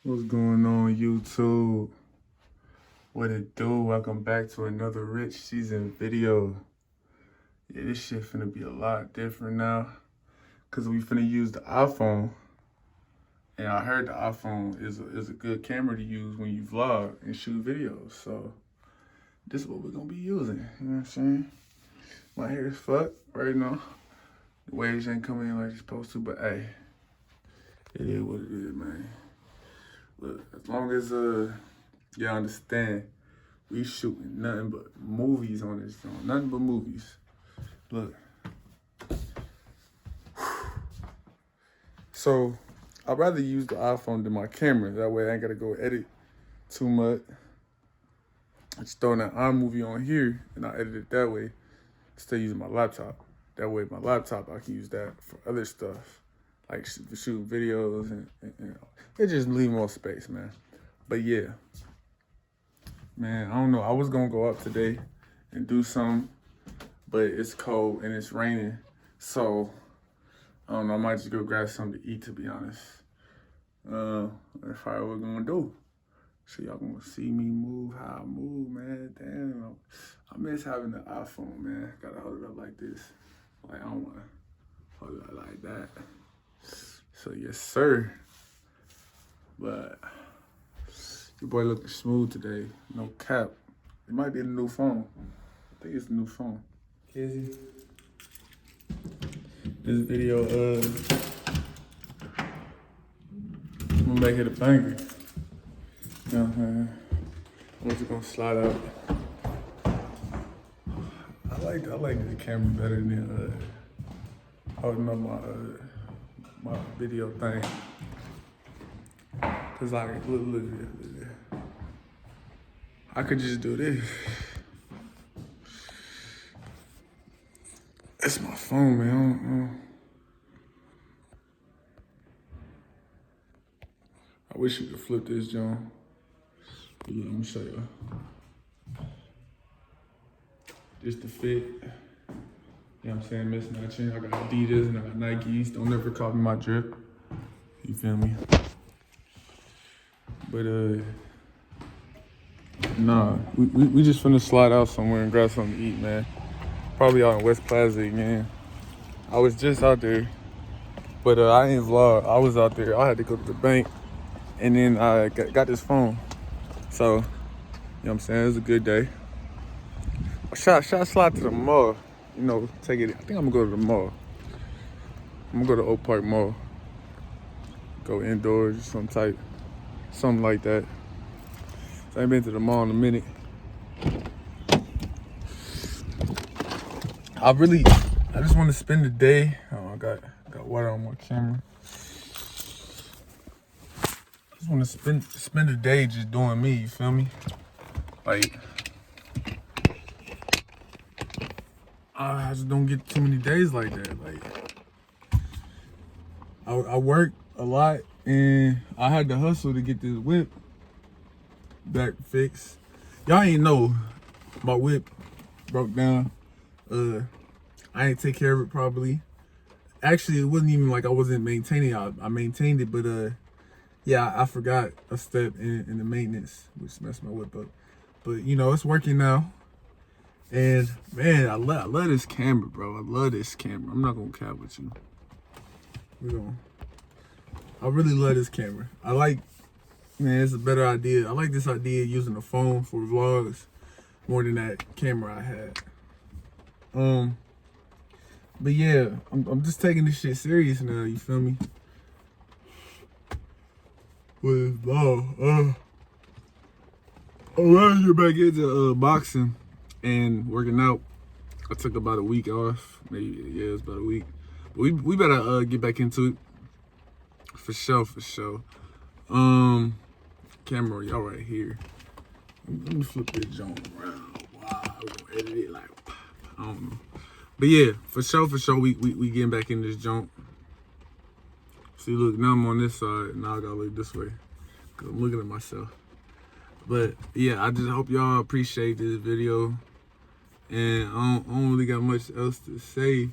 What's going on, YouTube? What it do? Welcome back to another Rich Season video. Yeah, this shit finna be a lot different now, cause we finna use the iPhone. And I heard the iPhone is a good camera to use when you vlog and shoot videos. So this is what we're gonna be using. You know what I'm saying? My hair is fucked right now. The waves ain't coming in like it's supposed to, but hey, it is what it is, man. Look, as long as y'all understand, we shooting nothing but movies on this joint. Nothing but movies. Look. So, I'd rather use the iPhone than my camera. That way I ain't gotta go edit too much. I just throw that iMovie on here and I edit it that way instead of using my laptop. That way my laptop, I can use that for other stuff. Like shooting videos and it just leave more space, man. But yeah. Man, I don't know. I was gonna go up today and do something, but it's cold and it's raining. So, I don't know. I might just go grab something to eat, to be honest. That's probably what we're gonna do. So y'all gonna see me move how I move, man. Damn. I miss having the iPhone, man. Gotta hold it up like this. Like, I don't wanna hold it up like that. So, yes, sir. But your boy looking smooth today. No cap. It might be the new phone. I think it's the new phone. Kizzy. This video, I'm gonna make it a banger. You know what I'm saying? I'm just gonna slide out. I like this camera better than holding up my video thing. Cause like, look at this. I could just do this. It's my phone, man. I wish you could flip this, John. Yeah, let me show you. Just the fit. You know what I'm saying? Mismatching. I got Adidas and I got Nikes. Don't ever copy my drip. You feel me? But nah, we just finna slide out somewhere and grab something to eat, man. Probably out in West Plaza again. I was just out there, but I ain't vlog. I was out there. I had to go to the bank, and then I got this phone. So, you know what I'm saying? It was a good day. Should I slide to the mall? You know, take it. I think I'm gonna go to the mall. I'm gonna go to Oak Park Mall. Go indoors or something like that. I ain't been to the mall in a minute. I just want to spend the day. Oh, I got water on my camera. I just want to spend the day just doing me. You feel me? Like, I just don't get too many days like that. Like, I work a lot and I had to hustle to get this whip back fixed. Y'all ain't know my whip broke down. I ain't take care of it properly. Actually, it wasn't even like I wasn't maintaining it. I maintained it, but yeah, I forgot a step in the maintenance, which messed my whip up. But you know, it's working now. And man, I love this camera, bro. I love this camera. I'm not gonna cap with you. I really love this camera. Man, it's a better idea. I like this idea using the phone for vlogs more than that camera I had. But yeah, I'm just taking this shit serious now, you feel me? I'm ready to get back into boxing and working out. I took about a week off, maybe, yeah, it's about a week. But we better get back into it. For sure. Camera, y'all right here. Let me flip this joint around. Wow, I'm gonna edit it like, I don't know. But yeah, for sure, we getting back in this joint. See, look, now I'm on this side, now I gotta look this way, cause I'm looking at myself. But yeah, I just hope y'all appreciate this video. And I don't really got much else to say.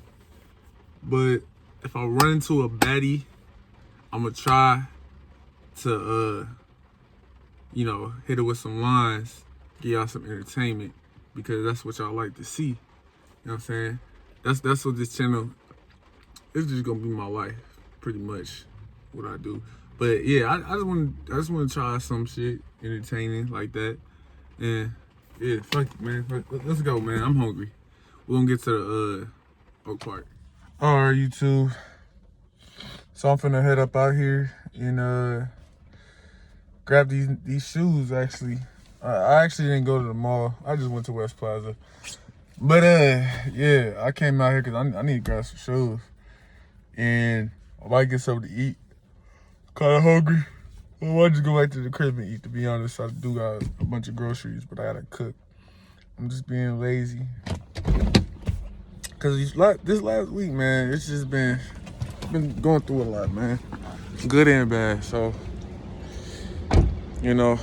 But if I run into a baddie, I'm gonna try to you know, hit it with some lines, give y'all some entertainment, because that's what y'all like to see. You know what I'm saying? That's what this channel is just gonna be my life, pretty much what I do. But yeah, I just want to try some shit entertaining like that. And yeah, fuck it, man. Let's go, man. I'm hungry. We're gonna get to the Oak Park. All right, YouTube. So I'm finna head up out here and grab these shoes. Actually, I actually didn't go to the mall. I just went to West Plaza. But yeah, I came out here because I need to grab some shoes, and I might get something to eat. Kind of hungry. I might just go back to the crib and eat. To be honest, I do got a bunch of groceries, but I gotta cook. I'm just being lazy. Cause this last week, man, it's just been going through a lot, man, good and bad. So, you know,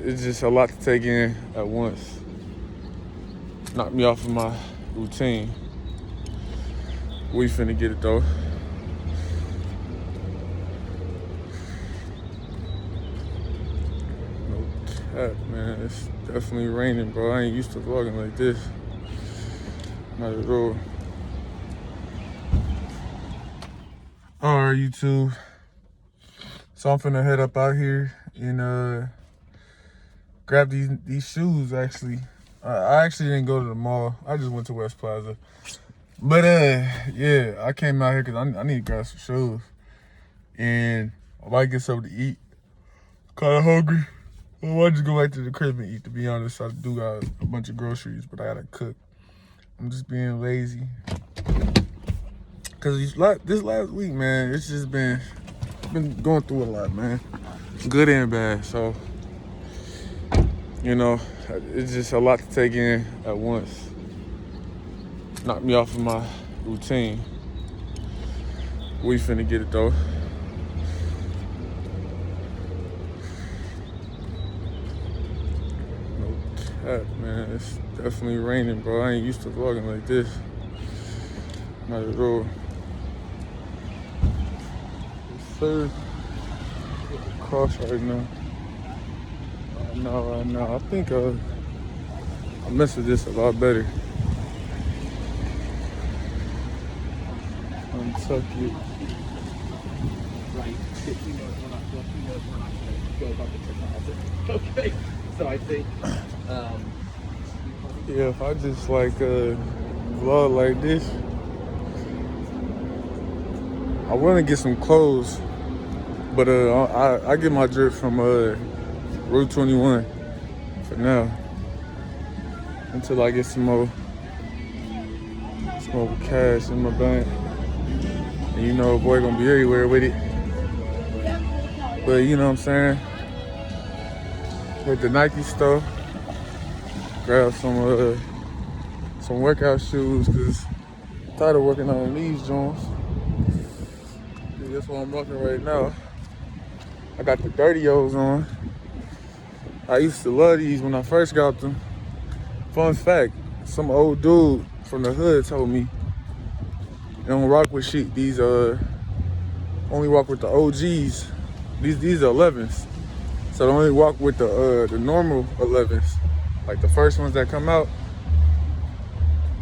it's just a lot to take in at once. Knocked me off of my routine. We finna get it though. No cap, man. It's definitely raining, bro. I ain't used to vlogging like this. Not at all. All right, YouTube. So I'm finna head up out here and grab these shoes. Actually, I actually didn't go to the mall. I just went to West Plaza. But yeah, I came out here because I need to grab some shoes, and I might get something to eat. Kind of hungry. I might just go back to the crib and eat. To be honest, I do got a bunch of groceries, but I gotta cook. I'm just being lazy. Cause this last week, man, it's just been going through a lot, man, good and bad. So, you know, it's just a lot to take in at once. Knocked me off of my routine. We finna get it though. No cap, man. It's definitely raining, bro. I ain't used to vlogging like this. Not at all. Yes, sir. Cross right now. Right now. I think I messed with this a lot better. Untuck it. Right. You know when I go about the technology. Okay. So I think yeah, if I just like vlog like this, I want to get some clothes, but I get my drip from Route 21 for now until I get some more cash in my bank. And you know, a boy gonna be everywhere with it. But you know what I'm saying? Hit the Nike store, grab some workout shoes, cause I'm tired of working on these joints. That's what I'm rocking right now. I got the Dirty O's on. I used to love these when I first got them. Fun fact, some old dude from the hood told me they don't rock with shit. These only rock with the OGs. These are 11s. So they only walk with the normal 11s, like the first ones that come out.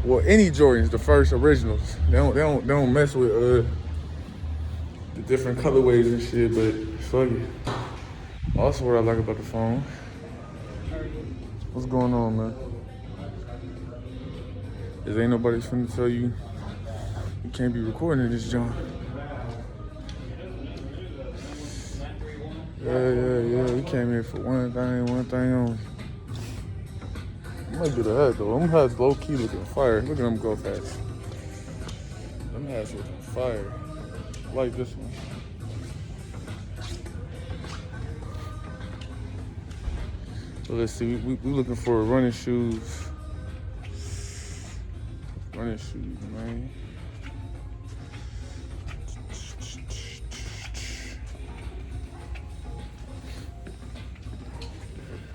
Well, any Jordans, the first originals. They don't mess with the different colorways and shit. But fuck it. Also, what I like about the phone. What's going on, man? Is ain't nobody's finna tell you you can't be recording this joint. Yeah. We came here for one thing only. I might do the head though. Them heads low key looking fire. Look at them go fast. Them heads looking fire. I like this one. So let's see. We looking for running shoes. Running shoes, man.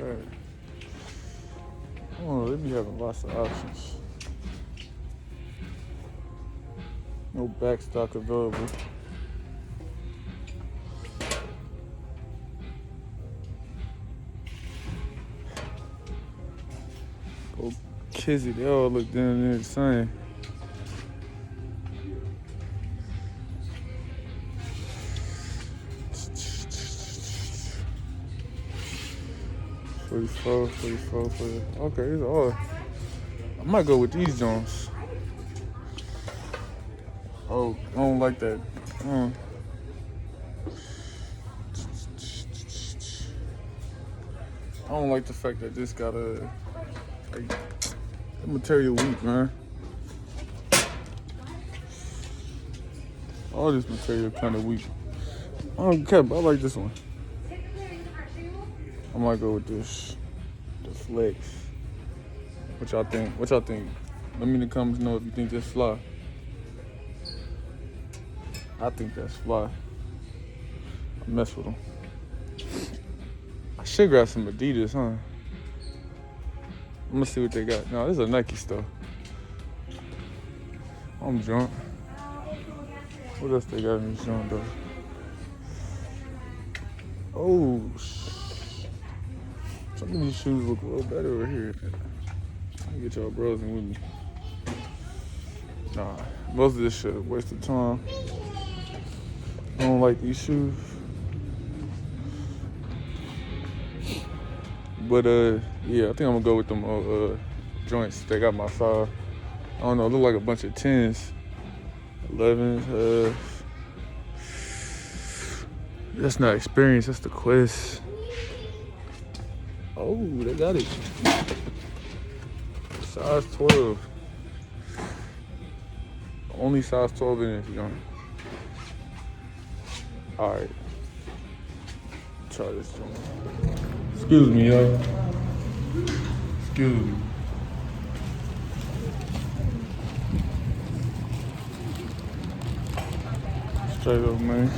Okay. Oh, they be having lots of options. No back stock available. Kizzy, they all look damn near the same. $44, $44, $44. Okay, these are all. I might go with these Jones. Oh, I don't like that. I don't like the fact that this got a material weak, man. All this material kind of weak. I don't care, but I like this one. I might go with this, the Flex. What y'all think? What y'all think? Let me in the comments know if you think that's fly. I think that's fly. I mess with them. I should grab some Adidas, huh? I'm gonna see what they got. No, this is a Nike store. I'm drunk. What else they got in this joint though? Oh, some of these shoes look a little better over here. Let me get y'all browsing with me. Nah, most of this shit a waste of time. I don't like these shoes. But yeah, I think I'm gonna go with them joints. They got my size. I don't know, look like a bunch of 10s. 11s. That's not experience, that's the Quest. Oh, they got it. Size 12. Only size 12 in it, you know. Alright. Try this one. Excuse me, yo. Excuse me. Straight up, man.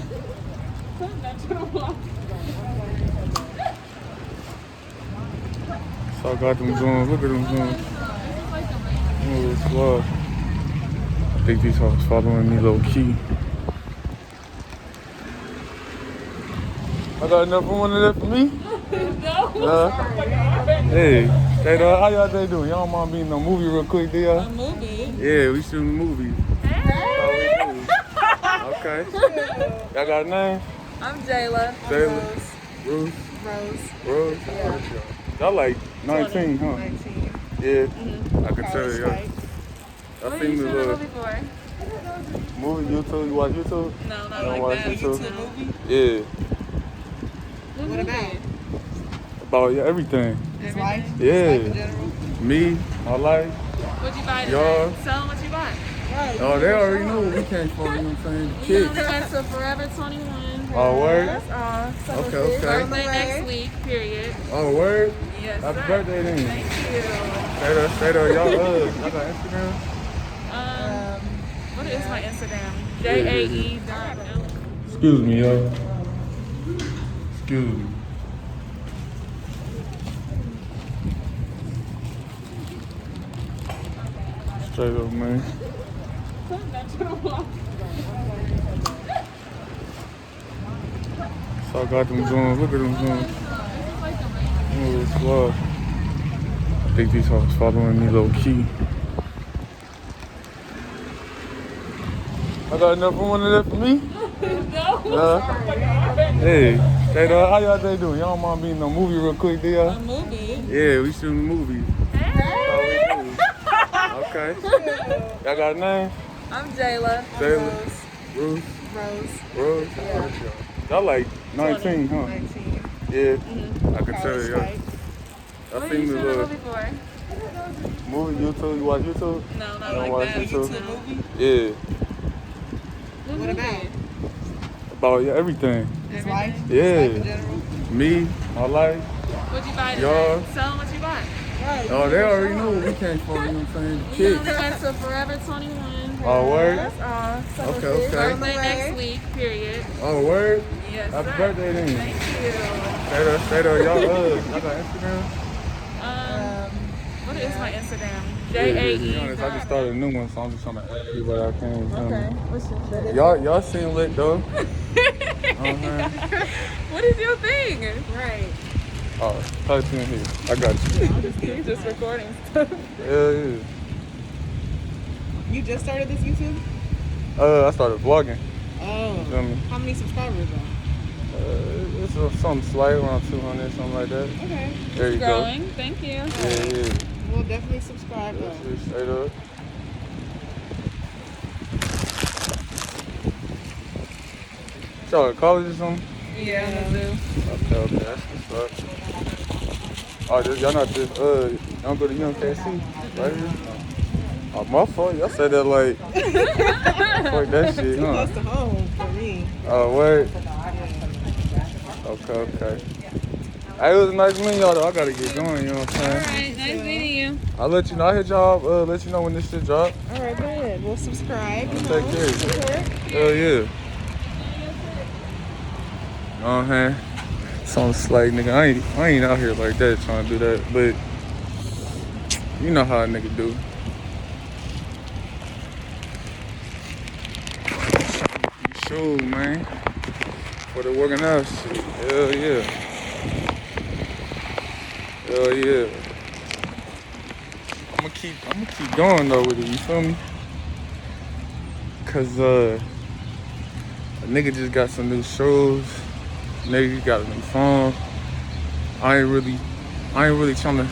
So I got them Jones. Look at them Jones. Oh, it's love. I think these hoes following me low key. I got enough for one of that for me? No. Hey, how y'all day doing? Y'all don't mind being in a movie real quick, do y'all? A movie? Yeah, we shooting movies. Hey. Okay. Y'all got a name? I'm Jayla. Jayla. Rose. Rose? Yeah. Y'all like 19, huh? 19. Yeah. I can tell you. What are you shooting a movie for? Movie, YouTube? You watch YouTube? No, not You don't like watch that. YouTube? Movie? Yeah. What about? About everything. His life? Yeah. Life in general? Me, my life. What'd you buy today? Y'all. Tell them what you bought. Right. Oh, they already know where we came from, you know what I'm saying? The We kids. only went to Forever 21. Oh, word? Okay. Birthday next week, period. Oh, word? Yes, Happy sir. birthday then. Thank you. Straight up. Y'all got Instagram? What is my Instagram? JAE.L. Excuse me, yo. Excuse me. Straight up, man. So I got them Jones. Look at them Jones. Oh, it's love. I think these hoes following me low key. I got enough for one of that for me? No. Hey, how y'all day doing? Y'all don't mind being in a movie real quick, do y'all? A movie? Yeah, we shooting movies. Hey. Okay. Y'all got a name? I'm Jayla. Rose. Rose. Yeah. Y'all like 19, huh? 19. Yeah. I can tell you. What are you shooting a movie for? Movie, YouTube? You watch YouTube? No, not You don't like watch that. YouTube? Yeah. What about? About everything. His life? Yeah. Life in general? Me, my life. What'd you buy today? Y'all. Tell them what you bought. Right. Oh, they already know where we came from, you know what I'm saying? The We kids. only went to Forever 21. Oh, word? Okay. Birthday next week, period. Oh, word? Yes, Happy sir. birthday then. Thank you. Straight up. Y'all got Instagram? What is my Instagram? To be JAE. honest, I just started a new one, so I'm just trying to add people that I can. Okay. What's your Y'all seem lit though. What is your thing? Right. Oh, type in here. I got you. You're just recording stuff. Hell yeah. You just started this YouTube? I started vlogging. Oh. Feel me? How many subscribers though? It's something slight, around 200, something like that. Okay. There you go. Growing. Thank you. Yeah. We'll definitely subscribe though. That's it, straight up. Y'all at college or something? Yeah, in the zoo. Okay, that's what's up. Oh, y'all not just, y'all go to UMKC right here? Oh, my fault. Y'all said that like, fuck that shit, Too huh? close to home for me. Oh, wait. Okay. Hey, it was nice meeting y'all though. I gotta get going, you know what I'm All saying? right. Nice meeting you. I'll let you know. I'll hit y'all, let you know when this shit drop. All right, go ahead. We'll subscribe. You Take know, care. support. Hell yeah. Man. Some slight nigga. I ain't out here like that trying to do that, but you know how a nigga do. You sure, man. For the working out shit. Hell yeah. Hell yeah. I'ma keep going though with it, you feel me? Cause a nigga just got some new shoes. Nigga got a new phone. I ain't really trying to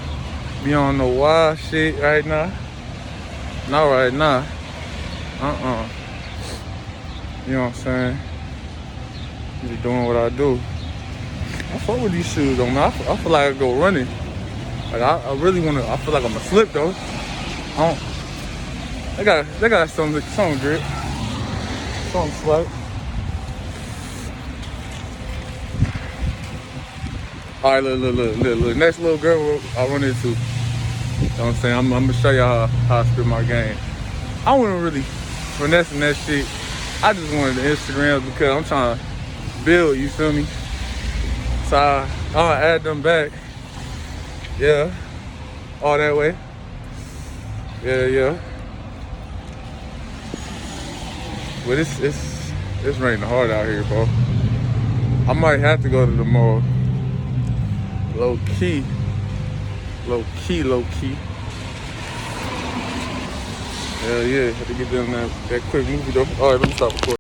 be on no wild shit right now. Not right now. You know what I'm saying? Just doing what I do. I fuck with these shoes though, man. I feel like I could go running. Like I really wanna. I feel like I'ma slip though. They got some grip, some slack. All right, look. Next little girl I run into. You know what I'm saying? I'm gonna show y'all how I spit my game. I wasn't really finessing that shit. I just wanted the Instagrams because I'm trying to build, you feel me? So I'm gonna add them back. Yeah. All that way. Yeah. But it's raining hard out here, bro. I might have to go to the mall. Low key. Hell yeah, had to get them that quick movie though. All right, let me stop recording.